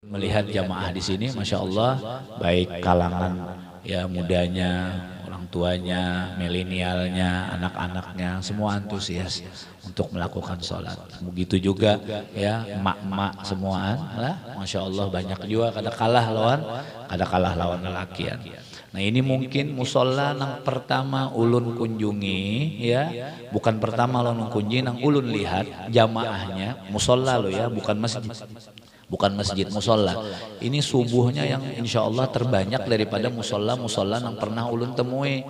Melihat jamaah di sini, masya Allah, baik kalangan ya mudanya, orang tuanya, milenialnya, anak-anaknya, semua antusias untuk melakukan sholat. Begitu juga ya emak-emak semuaan lah, masya Allah banyak juga kada kalah lawan lelakian. Nah ini mungkin musola nang pertama ulun kunjungi ya, bukan pertama ulun kunjungi, nang ulun lihat jamaahnya musola lo ya, bukan masjid. Bukan masjid, musola. Ini subuhnya yang insya Allah terbanyak daripada musola yang pernah ulun temui.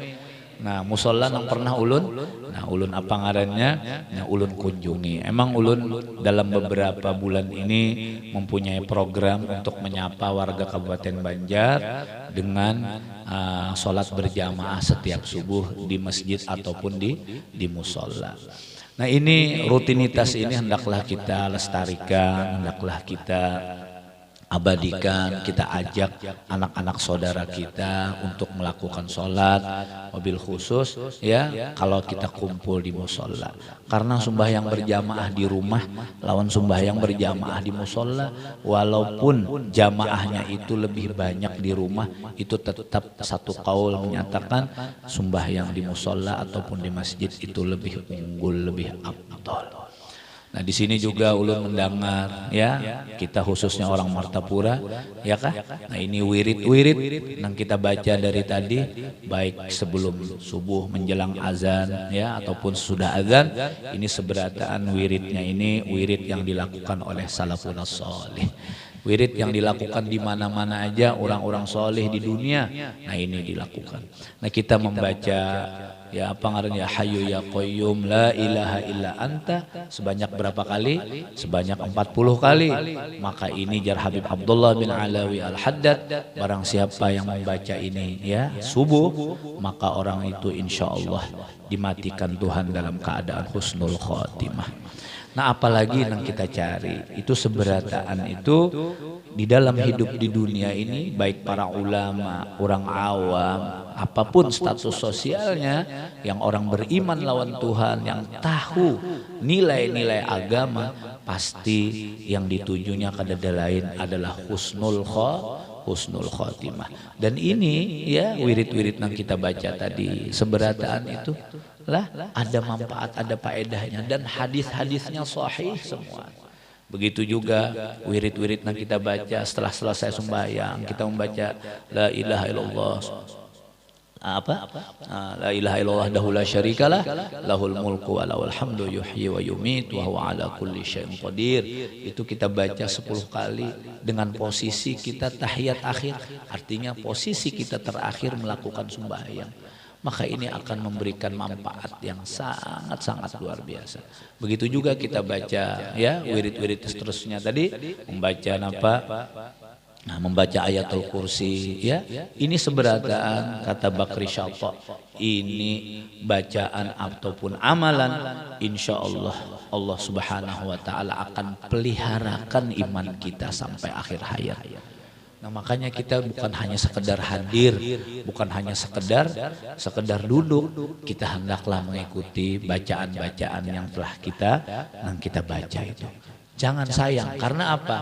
Nah musola yang pernah ulun, nah ulun apa ngarannya, nah ulun kunjungi. Emang ulun dalam beberapa bulan ini mempunyai program untuk menyapa warga Kabupaten Banjar dengan sholat berjamaah setiap subuh di masjid ataupun di musola. Nah ini rutinitas ini hendaklah kita lestarikan, hendaklah kita abadikan, kita ajak anak-anak saudara kita untuk melakukan sholat, mobil khusus ya kalau kita kumpul di musola. Karena sembahyang berjamaah di rumah lawan sembahyang berjamaah di musola, walaupun jamaahnya itu lebih banyak di rumah, itu tetap satu kaul menyatakan sembahyang di musola ataupun di masjid itu lebih unggul, lebih afdal. Nah di sini juga ulun mendengar ya, kita khususnya orang Martapura ya kah. Nah ini wirid yang kita baca dari tadi, baik sebelum subuh menjelang azan ya ataupun sudah azan, ini seberataan wiridnya ini wirid yang dilakukan oleh salafun sholih. Wirid yang dilakukan di mana-mana aja orang-orang soleh di dunia. Nah ini dilakukan. Nah kita membaca ya apa ngarannya Hayyu ya Qayyum la ilaha illa anta sebanyak berapa kali? Sebanyak 40 kali. Maka ini jar Habib Abdullah bin Alawi Al-Haddad, barang siapa yang membaca ini ya subuh, maka orang itu insya Allah dimatikan Tuhan dalam keadaan husnul khotimah. Nah apalagi yang kita cari itu seberataan itu di dalam hidup di dunia ini, baik para ulama, orang awam, apapun status sosialnya, yang orang beriman lawan Tuhan, yang tahu nilai-nilai agama, pasti yang ditujunya kadada lain adalah husnul khotimah. Dan ini ya wirid-wirid yang kita baca tadi, seberataan itu lah ada manfaat, ada faedahnya, dan hadis-hadisnya sahih semua. Begitu juga wirid-wirid yang kita baca setelah selesai sembahyang, kita membaca la ilaha illallah la ilaha illallah wahdahu la syarikalah lahul mulku wa lahul hamdu yuhyi wa yumiit wa huwa ala kulli syai'in qadir. Itu kita baca 10 kali dengan posisi kita tahiyat akhir, artinya posisi kita terakhir melakukan sembahyang. Maka ini akan memberikan manfaat yang sangat-sangat luar biasa. Begitu juga kita baca ya wirid-wirid seterusnya tadi, membaca apa? Nah, membaca ayatul kursi ya. Ini seberataan kata Bakri Syata. Ini bacaan ataupun amalan, insya Allah Allah Subhanahu wa taala akan peliharakan iman kita sampai akhir hayat. Nah makanya kita bukan hanya sekedar hadir, bukan hanya sekedar duduk, kita hendaklah mengikuti bacaan-bacaan yang telah kita baca itu. Jangan sayang, karena apa?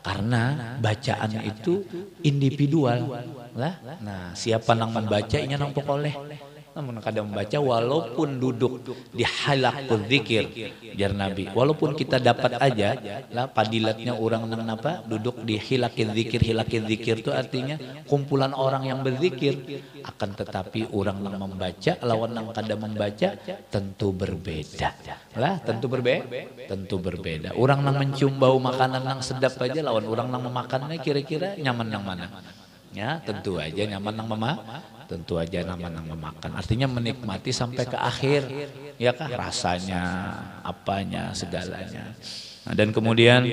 Karena bacaan itu individual lah. Nah siapa yang membaca ini nang pokoleh. Namun kadang membaca walaupun duduk di halaqul zikir, jar Nabi, walaupun kita dapat aja lah padilatnya orang nang apa duduk di hilaqil zikir itu artinya kumpulan orang yang berzikir, akan tetapi orang yang membaca lawan yang kada membaca tentu berbeda lah, tentu berbeda. Orang yang mencium bau makanan yang sedap aja lawan orang yang memakannya kira-kira nyaman yang mana? Ya tentu aja nyaman yang tentu aja nyaman yang memakan, artinya menikmati sampai ke akhir ya kah, rasanya apanya segalanya. Nah, dan kemudian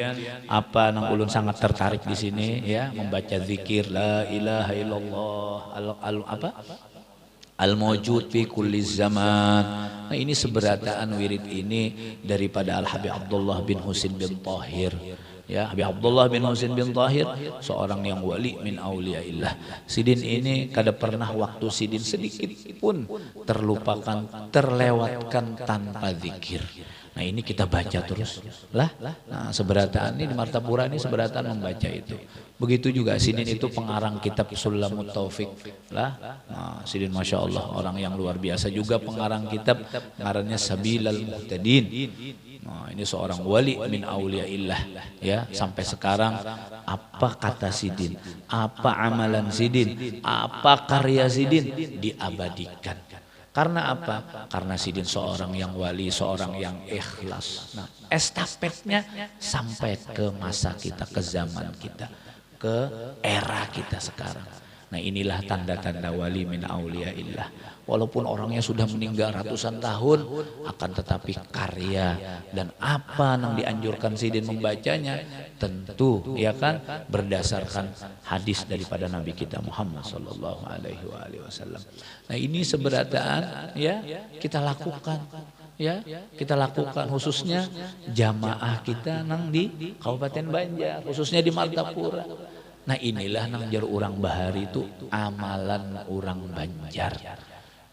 apa yang ulun sangat tertarik di sini ya, membaca zikir la ilaha illallah al-mawjud fi kulli zaman. Nah ini seberataan wirid ini daripada Al-Habib Abdullah bin Husin bin Tahir. Ya, Habib Abdullah bin Husin bin Tahir, seorang yang wali min auliyaillah. Sidin ini kada pernah waktu sidin sedikit pun terlupakan, terlewatkan tanpa zikir. Nah ini kita baca terus lah. Nah seberataan ini di Martapura ini seberataan membaca itu. Begitu juga Sidin itu pengarang kitab Sulamut Taufik lah. Nah, Sidin Masya Allah orang yang luar biasa juga pengarang kitab ngarannya Sabilal Muhtadin. Nah, ini seorang wali min auliyaillah ya. Sampai sekarang apa kata Sidin, apa amalan Sidin, apa karya Sidin diabadikan. Karena apa? Karena Sidin seorang yang wali, seorang yang ikhlas. Nah, estafetnya sampai ke masa kita, ke zaman kita, ke era kita sekarang. Nah inilah tanda-tanda wali min auliyaillah. Walaupun orangnya sudah meninggal ratusan tahun, akan tetapi karya dan apa yang dianjurkan Sidin membacanya tentu ya kan berdasarkan hadis daripada Nabi kita Muhammad sallallahu alaihi wasallam. Nah ini seberataan ya kita lakukan. Ya, kita lakukan khususnya jamaah kita nang di Kabupaten Banjar, khususnya di Martapura. Nah inilah nang jar urang bahari itu amalan urang Banjar.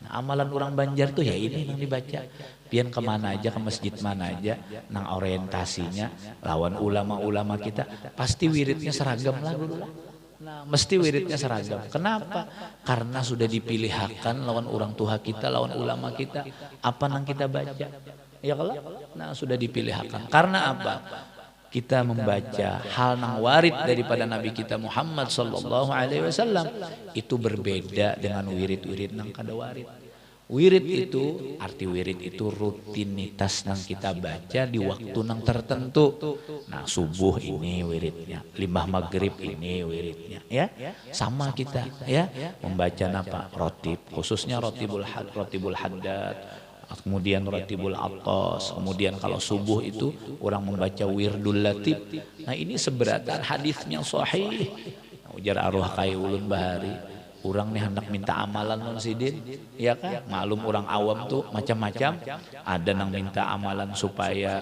Nah, amalan urang Banjar tuh ya ini nang dibaca. Pian kemana aja, ke masjid mana aja, nang orientasinya lawan ulama-ulama kita pasti wiridnya seragam lah dulu lah. Nah, mesti wiridnya seragam. Kenapa? Karena sudah dipilihkan lawan orang tua kita, lawan ulama kita, apa nang kita baca. Ya kalau? Nah, sudah dipilihkan. Karena apa? Kita membaca hal nang warid daripada Nabi kita Muhammad sallallahu alaihi wasallam itu berbeda dengan wirid-wirid nang kada warid. Wirid itu, arti wirid itu rutinitas nang kita baca di waktu nang tertentu. Nah subuh ini wiridnya, limbah maghrib ini wiridnya, ya. Sama kita, ya, membaca apa? Rotib, khususnya rotibul haddad, kemudian rotibul atas, kemudian kalau subuh itu orang membaca wirdul latif. Nah ini seberatan hadisnya sahih. Ujar arwah kai ulun bahari. Orang nih hendak minta amalan non Sidin, ya kan? Maklum orang awam tuh macam-macam. Ada nang minta amalan supaya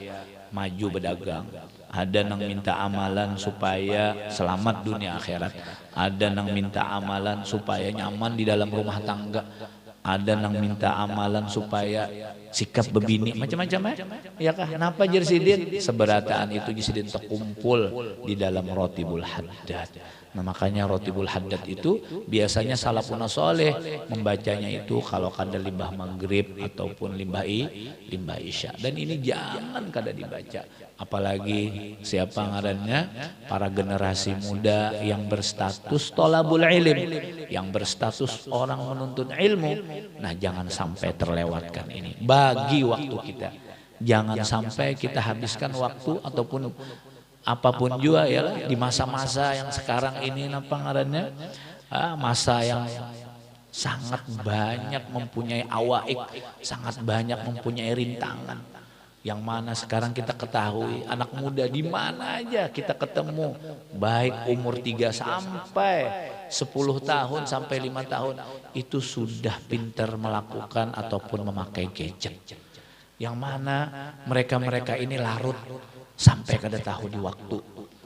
maju berdagang, ada nang minta amalan supaya selamat dunia akhirat, ada nang minta amalan supaya nyaman di dalam rumah tangga, ada nang minta amalan supaya sikap bebini, macam-macam ya kah? Kenapa jar Sidin? Seberataan itu Sidin terkumpul di dalam rotibul haddad. Nah makanya rotibul haddad itu biasanya salafun soleh membacanya itu kalau kada limbah maghrib ataupun limbah isya. Dan ini jangan kada dibaca. Apalagi siapa ngarannya para generasi muda yang berstatus tolabul ilm, yang berstatus orang menuntut ilmu. Nah jangan sampai terlewatkan ini. Bagi waktu kita, jangan sampai kita habiskan waktu ataupun apapun juga ya lah, di masa-masa yang sekarang ini apa ngarannya masa yang sangat banyak mempunyai awaik, sangat banyak mempunyai rintangan. Yang mana sekarang kita ketahui anak muda di mana aja kita ketemu, baik umur 3 sampai 10 tahun sampai 5 tahun itu sudah pintar melakukan ataupun memakai gadget. Yang mana mereka ini larut sampai kada tahu di waktu,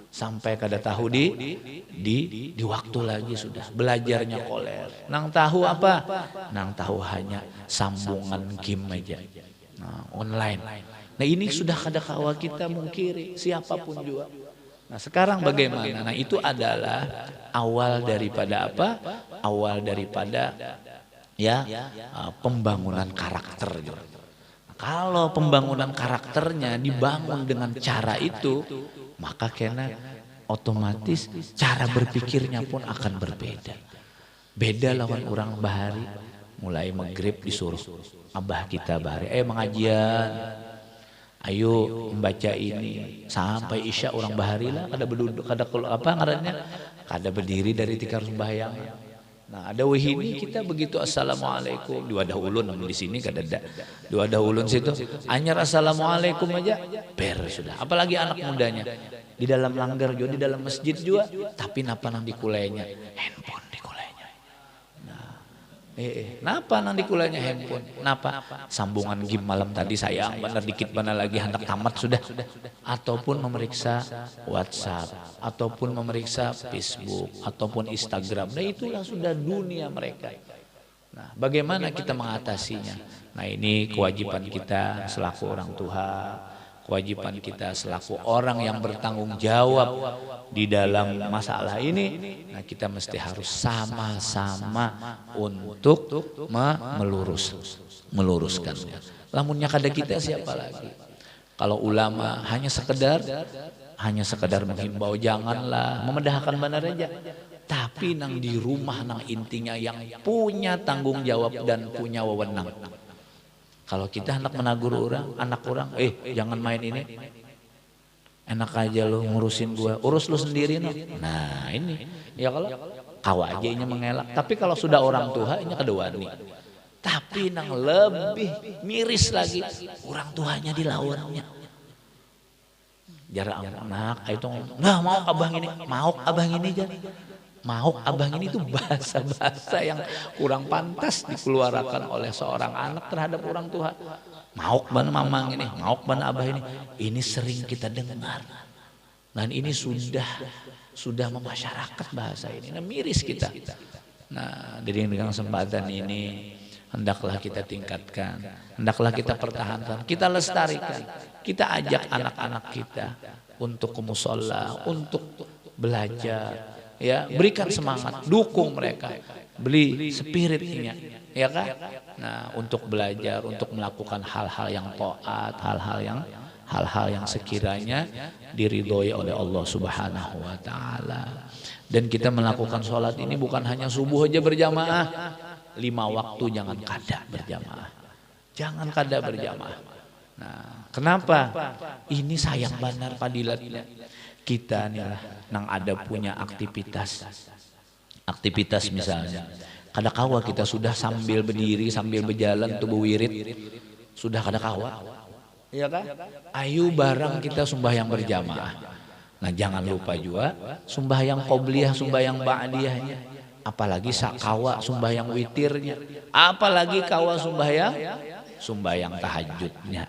sampai kada tahu di waktu lagi sudah belajarnya koler. Nang tahu apa? Nang tahu hanya sambungan game aja, nah, online. Nah ini sudah kada kawa kita mungkiri siapapun juga. Nah sekarang bagaimana? Nah itu adalah awal daripada apa? Awal daripada ya pembangunan karakter juga. Kalau pembangunan karakternya dibangun dengan cara itu, maka kena otomatis cara berpikirnya pun akan berbeda. Beda lawan orang bahari, mulai maghrib disuruh abah kita bahari, mengajian, ayo membaca ini sampai isya orang bahari lah, kada berduduk, kada apa ngarannya, kada berdiri dari tikar sembahyang. Nah ada wahini kita begitu assalamualaikum di wadah ulun, namun di sini kada ada di wadah ulun situ anyar assalamualaikum aja ber sudah. Apalagi anak mudanya di dalam langgar juga, di dalam masjid juga, tapi napa nang dikulainya handphone dikulainya. Nah napa nang dikulainya handphone? Napa sambungan game malam tadi sayang benar dikit benar lagi hendak tamat sudah, ataupun memeriksa WhatsApp, ataupun memeriksa Facebook, ataupun Instagram. Nah itulah sudah dunia mereka. Nah, bagaimana kita mengatasinya? Nah, ini kewajiban kita selaku orang tua, kewajiban kita selaku orang yang bertanggung jawab di dalam masalah ini. Nah, kita mesti harus sama-sama untuk meluruskannya. Lamunnya kada kita siapa lagi? Kalau ulama hanya sekedar menghimbau, janganlah memedahkan benar aja. Tapi nang di rumah nang intinya yang punya tanggung jawab dan punya wewenang. Kalau kita hendak menagur orang, anak orang, jangan main ini. Enak aja lu ngurusin gua, urus lu sendiri no. Nah ini, ya kalau kawa aja ini mengelak. Tapi kalau sudah orang tua ini kedewani. Tapi nang lebih miris lagi, orang tuanya dilawannya. Jarak anak itu nggak mau abang ini jadi. Mau abang ini itu bahasa-bahasa yang kurang pantas dikeluarkan oleh seorang anak terhadap orang tua. Mau ban mamang ini, mau ban abah ini sering kita dengar. Dan ini sudah memasyarakat bahasa ini. Nah, miris kita. Nah, dengan kesempatan ini hendaklah kita tingkatkan, hendaklah kita pertahankan, kita lestarikan, kita ajak anak-anak kita untuk ke mushola, untuk belajar. Ya, berikan semangat, dukung mereka, beli spiritnya, ya kan? Nah, untuk belajar, untuk melakukan hal-hal yang taat, hal-hal yang sekiranya diridhoi oleh Allah Subhanahu wa taala. Dan kita melakukan sholat ini bukan hanya subuh aja berjamaah, 5 waktu jangan kada berjamaah. Jangan kada berjamaah. Nah, kenapa? Ini sayang benar padilatnya. Kita nih lah nang ada punya aktivitas misalnya kada kawa kita sudah sambil berdiri sambil berjalan tuh berwirid sudah kada kawa, ya kan? Ayo bareng kita sembahyang berjamaah. Nah, jangan lupa juga sembahyang qobliyah, sembahyang ba'diyahnya, apalagi sakawa sembahyang witirnya, apalagi kawa sembahyang tahajudnya.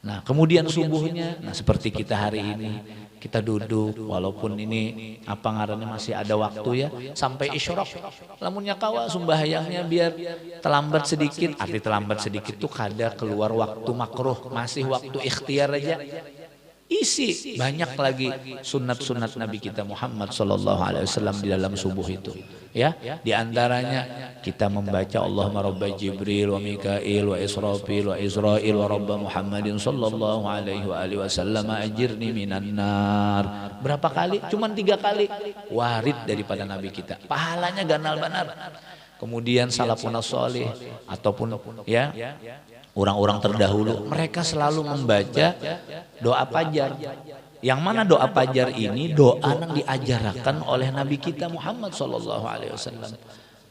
Nah, kemudian subuhnya, nah seperti kita hari ini kita duduk walaupun ini apa ngarannya masih ada waktu ya sampai isyraq. Lamunnya kawa sembahyangnya biar terlambat sedikit, arti terlambat sedikit tuh kada keluar waktu makruh, masih waktu ikhtiar aja. Isi banyak lagi sunat-sunat Nabi kita Muhammad SAW di dalam subuh itu. Ya, di antaranya kita membaca Allahumma rabba Jibril wa Mikail wa Israfil wa Israil wa rabba Muhammadin sallallahu alaihi wa alihi wasallam ajirni minan nar. Berapa kali? Cuman 3 kali. Warid daripada Nabi kita. Pahalanya ganal benar. Kemudian salafun sholih ataupun ya orang-orang terdahulu, mereka selalu membaca doa fajar. Yang mana doa fajar ini doa yang diajarkan oleh Nabi kita Muhammad SAW.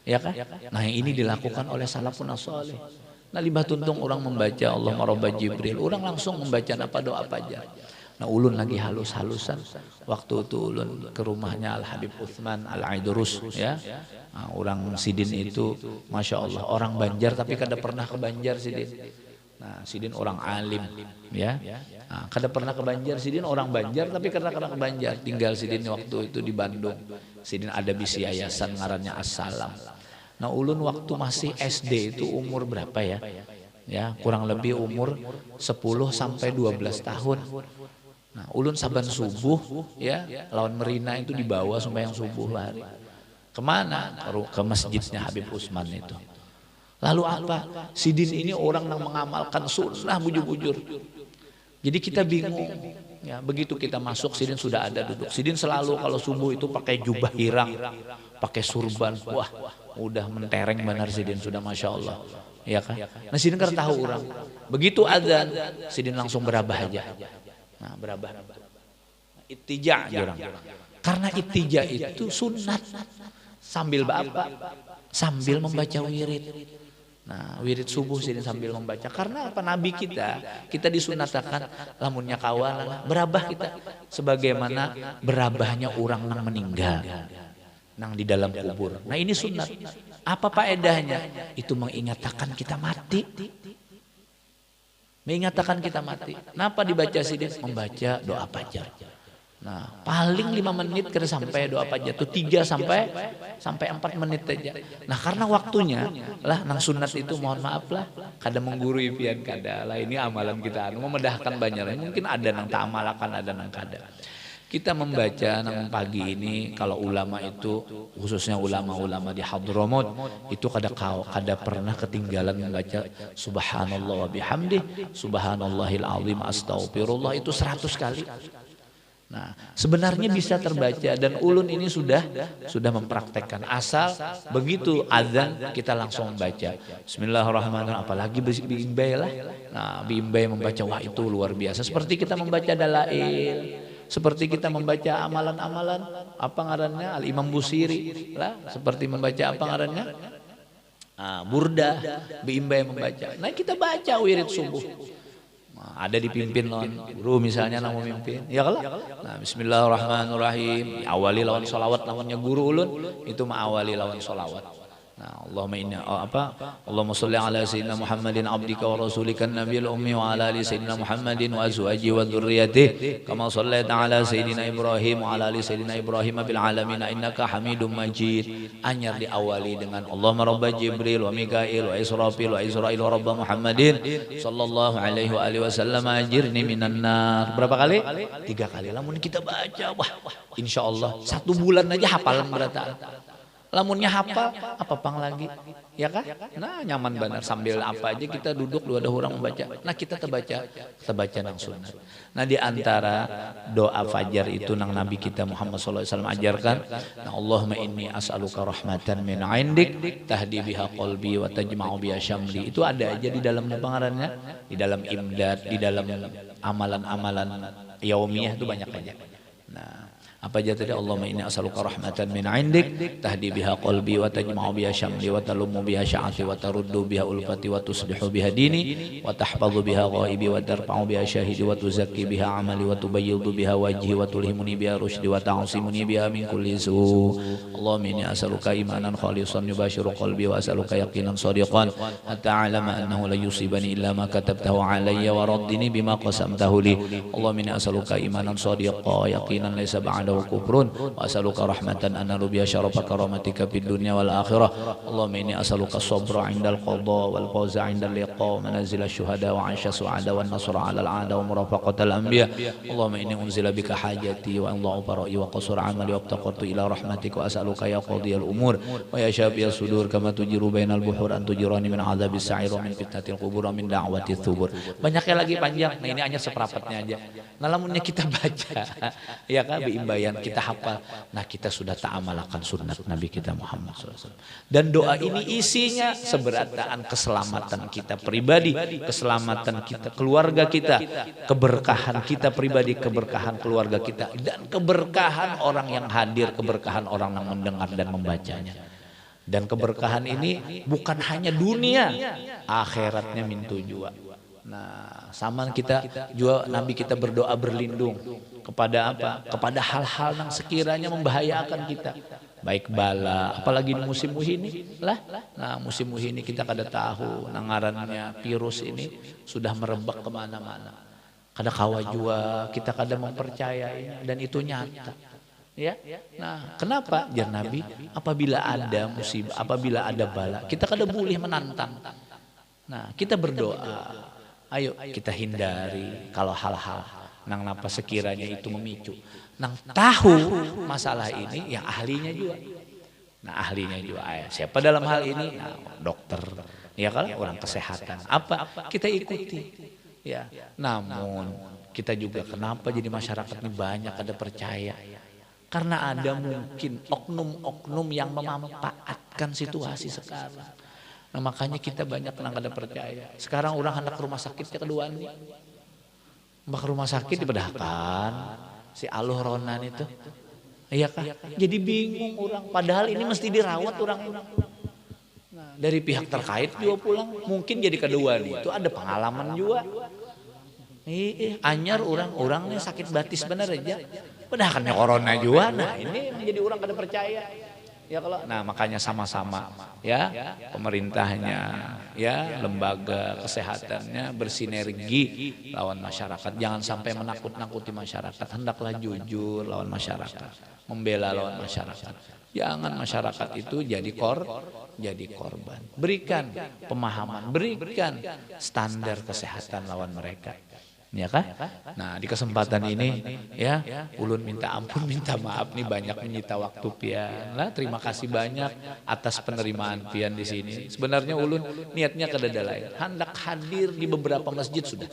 Ya kan? Nah, ini dilakukan oleh salafun sholih. Nah, libat tuntung orang membaca Allahumma rabba Jibril, orang langsung membaca apa doa fajar. Nah, ulun lagi halus-halusan waktu itu ulun ke rumahnya Al Habib Utsman Al Aidrus ya. Nah, orang Sidin itu Masya Allah orang Banjar tapi kada pernah ke Banjar Sidin. Nah, Sidin orang alim ya. Nah, kada pernah ke Banjar, Sidin orang Banjar tapi kada pernah ke Banjar. Tinggal Sidin waktu itu di Bandung. Sidin ada bisi yayasan ngarannya Assalam. Nah, ulun waktu masih SD itu umur berapa ya? Ya, kurang lebih umur 10 sampai 12 tahun. Nah, ulun saban subuh ya lawan Merina itu dibawa sembahyang subuh lari. Kemana? Ke masjidnya Habib Utsman itu. Lalu apa? Sidin ini orang yang mengamalkan sunnah bujur-bujur. Jadi kita bingung. Ya, begitu kita masuk Sidin sudah ada duduk. Sidin selalu kalau subuh itu pakai jubah hirang, pakai surban. Wah, udah mentereng benar Sidin sudah Masya Allah. Ya kan? Nah, Sidin kan tahu orang. Begitu adzan, Sidin langsung berabah aja. Nah, berabah. Ittija orang. Karena ittija itu sunat. Sambil apa? Sambil membaca wirid. Nah, wirid subuh Sidin sambil membaca. Karena apa? Nabi kita disunatakan lamunnya kawalan berabah kita sebagaimana berabahnya orang yang meninggal nang di dalam kubur. Nah, ini sunat. Apa faedahnya? Itu mengingatkan kita mati. Mengingatkan kita mati. Kenapa dibaca Sidin? Membaca doa fajar. Nah, paling 5 menit kira sampai doa pajatu 3 sampai 4 menit aja. Nah, karena waktunya lah nang sunat itu mohon maaf lah kada menggurui pian kada lah ini amalan kita anu memedahkan banyak. Mungkin ada nang tak amalakan ada nang kada. Kita membaca nang pagi ini kalau ulama itu khususnya ulama-ulama di Hadramut itu kada pernah ketinggalan membaca subhanallah wa bihamdih subhanallahil azim astaghfirullah itu 100 kali. Nah, sebenarnya bisa terbaca dan ulun ini sudah mempraktekkan. Asal begitu azan kita langsung membaca. Bismillahirrahmanirrahim. Apalagi biimbay lah. Nah, biimbay membaca wah itu luar biasa. Seperti kita membaca dalail, seperti kita membaca amalan-amalan apa ngarannya Al-Imam Busiri lah, seperti membaca apa ngarannya Burdah, biimbay membaca. Nah, kita baca wirid subuh. Ada dipimpin lawan guru misalnya nang memimpin ya kalau nah bismillahirrahmanirrahim awali lawan sholawat namanya guru ulun itu ma'awali lawan sholawat. Nah, Allahumma sholli ala sayyidina Muhammadin abdika wa rasulika nabiyil ummi wa ala ali sayyidina Muhammadin wa azwaji wa dzurriyyatihi kama shallaita ala sayyidina Ibrahim wa ala ali sayyidina Ibrahim bil alamin innaka Hamidum Majid. Anyar diawali dengan Allahumma rabba Jibril wa Mikail wa Israfil wa Israil wa rabba Muhammadin sallallahu alaihi wa alihi wasallam ajirni minan nar. Berapa kali? 3 kali. Lamun kita baca wah insyaallah 1 bulan aja hafalan berata. Lamunnya hafal apa pang lagi ya kah? Nah, nyaman benar sambil apa aja kita duduk lu ada orang membaca. Nah, kita terbaca nang sunat. Nah, di antara doa fajar itu nang Nabi kita Muhammad sallallahu alaihi wasallam ajarkan, nah Allahumma inni as'aluka rahmatan min 'indik tahdi biha qalbi wa tajma'u biha syamli. Itu ada aja di dalam pengarannya, di dalam imdad, di dalam amalan-amalan yaumiyah itu banyak aja. Nah, apa aja tadi Allahumma inni as'aluka rahmatan min 'indik tahdi biha qalbi wa tajma'u biha syamli wa talummu biha sya'ati wa taruddu biha ulfati wa tuslihu biha dini wa tahfazu biha ghaibi wa tarfa'u biha syahidi wa tuzakki biha amali wa tubayyidu biha wajhi wa tulhimuni biha rusydi wa ta'simuni biha min kulli su. Allahumma inni as'aluka imanan khalisan yubashiru qalbi wa as'aluka yaqinan shadiqan hatta a'lama annahu la yusibani illa ma katabtahu alayya wa raddini bima qasamtahu li. Allahumma inni as'aluka imanan shadiqan yaqinan laysa ba'da wa kufrun wa as'aluka rahmatan analu biha syarafa karamatika fid dunya wal akhirah. Allahumma inni as'aluka sabra 'indal qada wal fawza 'indal liqa manazil asy-syuhada wa 'aisha su'ada wan nasra 'alal 'ada wa murafaqatal anbiya. Allahumma inni unzila bika hajati wa Allahu fara'i wa qasura 'amali wa abtaqatu ila rahmatika wa as'aluka ya qadiyal umur wa ya syafiyas sudur kama tujiru bainal buhur an tujirani min 'adzabis sa'ir wa min fitnatil qubur wa min da'wati tsubur. Banyaknya lagi panjang. Nah, ini hanya seperempatnya aja. Nah, lamunnya kita baca ya kan biimbayan kita hafal. Nah, kita sudah ta'amalakan sunnat Nabi kita Muhammad SAW. Dan doa ini isinya seberataan keselamatan kita pribadi, keselamatan kita keluarga kita, keberkahan kita pribadi, keberkahan keluarga kita, dan keberkahan orang yang hadir, keberkahan orang yang mendengar dan membacanya. Dan keberkahan ini bukan hanya dunia, akhiratnya mintu jua. Nah, sama kita juga Nabi kita berdoa berlindung kepada apa? Kepada hal-hal yang sekiranya membahayakan kita. Baik bala, apalagi di musim ini lah. Nah, musim ini kita kada tahu nangarannya virus ini sudah merebak kemana-mana. Kada kawa jua, kita kada mempercayainya dan itu nyata. Ya, nah kenapa? Jar Nabi, apabila ada musibah, apabila ada bala, kita kada boleh menantang. Nah, kita berdoa. Ayo kita hindari kalau hal-hal nang napa sekiranya itu memicu. Nang tahu masalah ini yang ahlinya juga. Nah, ahlinya juga siapa dalam hal ini? Nah, dokter. Ya kalau orang kesehatan. Apa? Kita ikuti. Ya. Namun kita juga kenapa jadi masyarakat ini banyak ada percaya? Karena ada mungkin oknum-oknum yang memanfaatkan situasi sekarang. Nah, makanya kita banyak nang kada percaya. Sekarang orang hendak ke rumah sakitnya kedua nih. Mbak rumah sakit dibedahkan si Aluh Ronan itu. Iya kah? Jadi bingung orang. Padahal ini mesti dirawat orang. Nah, dari pihak terkait juga pulang. Mungkin jadi kedua nih. Itu ada pengalaman juga. Anyar orang-orangnya sakit batis benar aja. Bedahkannya corona juga. Nah, ini menjadi orang kada percaya. Ya kalau nah makanya sama-sama ya pemerintahnya ya lembaga kesehatannya bersinergi lawan masyarakat. Jangan sampai menakut-nakuti masyarakat. Hendaklah jujur lawan masyarakat, membela lawan masyarakat. Jangan masyarakat itu jadi korban. Berikan pemahaman, berikan standar kesehatan lawan mereka. Ya kan? Nah, di kesempatan ini ya, ulun minta ampun, minta maaf nih banyak menyita waktu pian. Lah, terima kasih banyak atas penerimaan pian di sini. Sebenarnya ulun niatnya kedada lain. Hendak hadir di beberapa masjid sudah.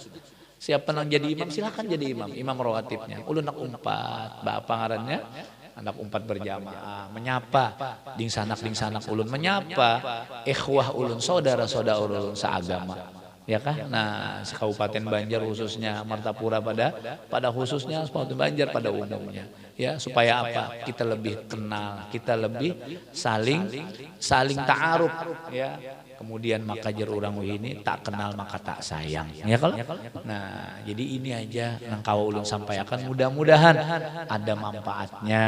Siapa yang jadi imam silakan jadi imam rawatibnya. Ulun nak umpat, bapak ngarannya anak umpat berjamaah, menyapa ding sanak ulun, menyapa ikhwah ulun, saudara-saudara ulun seagama. Ya kan? Nah, Kabupaten Banjar khususnya, Martapura pada khususnya, Kabupaten Banjar pada umumnya. Ya, supaya apa? Kita lebih kenal, kita lebih saling ta'aruf ya. Kemudian maka jer urang ini tak kenal maka tak sayang. Ya kalau? Nah, jadi ini aja nang kawa ulun sampaikan, mudah-mudahan ada manfaatnya.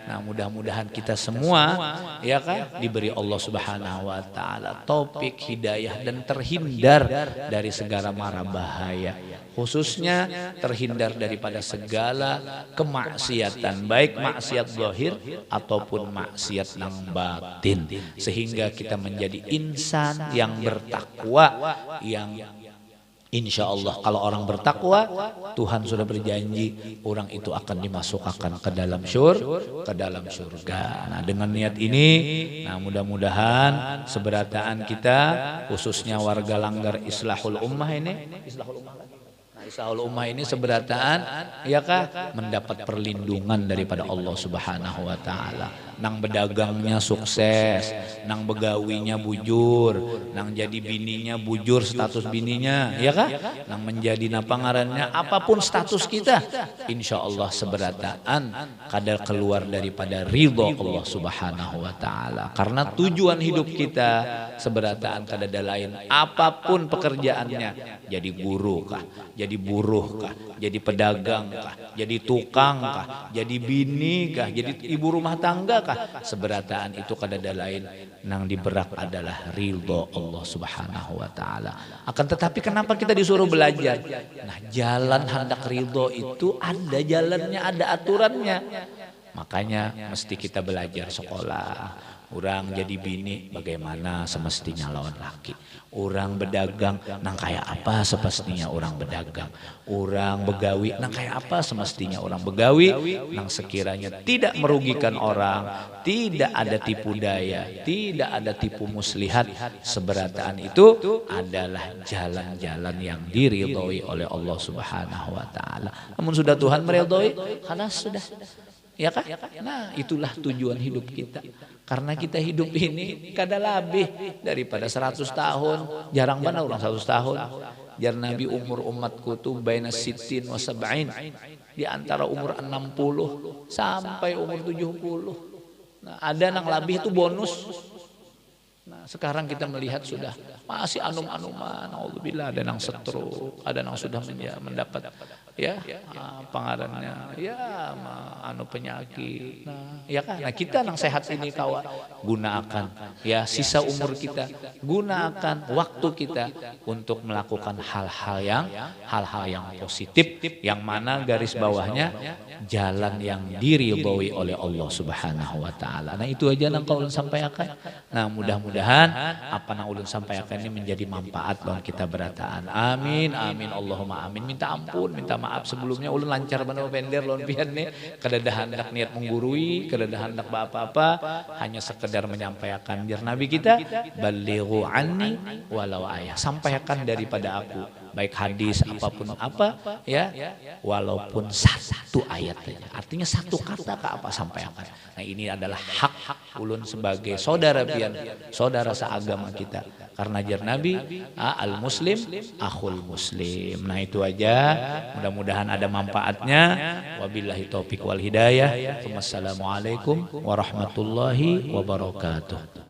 Nah, mudah-mudahan kita semua ya kan diberi Allah Subhanahu wa taala taufik, hidayah dan terhindar dari segala mara bahaya. Khususnya terhindar daripada segala kemaksiatan, baik maksiat zahir ataupun maksiat nang batin, sehingga kita menjadi insan yang bertakwa, yang insya Allah kalau orang bertakwa, Tuhan sudah berjanji orang itu akan dimasukkan ke dalam surga. Nah, dengan niat ini, nah mudah-mudahan seberataan kita, khususnya warga Langgar Islahul Ummah ini, Islahul Ummah ini seberataan ya kah mendapat perlindungan daripada Allah Subhanahu wa taala. Nang bedagangnya sukses, nang begawinya bujur, nang jadi bininya bujur status bininya, ya kah? Nang menjadi napangarannya apapun status kita, insya Allah seberataan kadar keluar daripada ridho Allah Subhanahu wa taala. Karena tujuan hidup kita seberataan kadada lain, apapun pekerjaannya, jadi guru kah, jadi buruh kah, jadi pedagang kah, jadi tukang kah, jadi bini kah, jadi ibu rumah tangga kah, seberataan itu kadada lain nang diberak adalah ridho Allah Subhanahu wa taala. Akan tetapi kenapa kita disuruh belajar? Nah, jalan hendak ridho itu ada jalannya, ada aturannya. Makanya mesti kita belajar sekolah. Orang jadi bini bagaimana semestinya lawan laki. Orang berdagang nang kayak apa semestinya orang berdagang. Orang begawi nang kayak apa semestinya orang begawi. Nang sekiranya tidak merugikan orang, tidak ada tipu daya, tidak ada tipu muslihat. Seberataan itu adalah jalan-jalan yang diridhoi oleh Allah Subhanahu wa taala. Namun sudah Tuhan meridhoi, khalas sudah. Ya kah? Nah, itulah tujuan hidup kita. Karena kita hidup ini kada lebih daripada 100 tahun. Jarang banget orang 100 tahun. Jar Nabi umur umatku tuh baina sittin wa sab'in. Di antara umur 60 sampai umur 70. Nah, ada yang lebih itu bonus. Nah, sekarang kita melihat sudah masih anum-anuman, naudzubillah, ada yang stroke, ada yang sudah mendapat ya pengarannya ya anu penyakit. Nah, ya kan? Nah, kita yang sehat ini kawan gunakan ya sisa umur kita, gunakan waktu kita untuk melakukan hal-hal yang positif, yang mana garis bawahnya jalan yang diridhoi oleh Allah Subhanahu wa taala. Nah, itu aja yang kau sampaikan. Nah, mudah-mudahan apa yang ulun sampaikan ini menjadi manfaat bagi kita berataan. Amin, amin, Allahumma amin. Minta ampun, minta maaf sebelumnya ulun lancar bener pender lon pian nih. Kada hendak niat menggurui, kada hendak apa-apa, hanya sekedar menyampaikan biar Nabi kita balighu anni walau ayah. Sampaikan daripada aku, baik hadis apapun apa ya, walaupun satu ayat saja. Artinya satu kata ke apa sampaikan. Nah, ini adalah hak ulun sebagai saudara pian, saudara seagama kita. Karena jar Nabi al muslim akhul muslim. Nah, itu aja. Mudah-mudahan ada manfaatnya. Wabillahi taufik wal hidayah. Wassalamualaikum warahmatullahi wabarakatuh.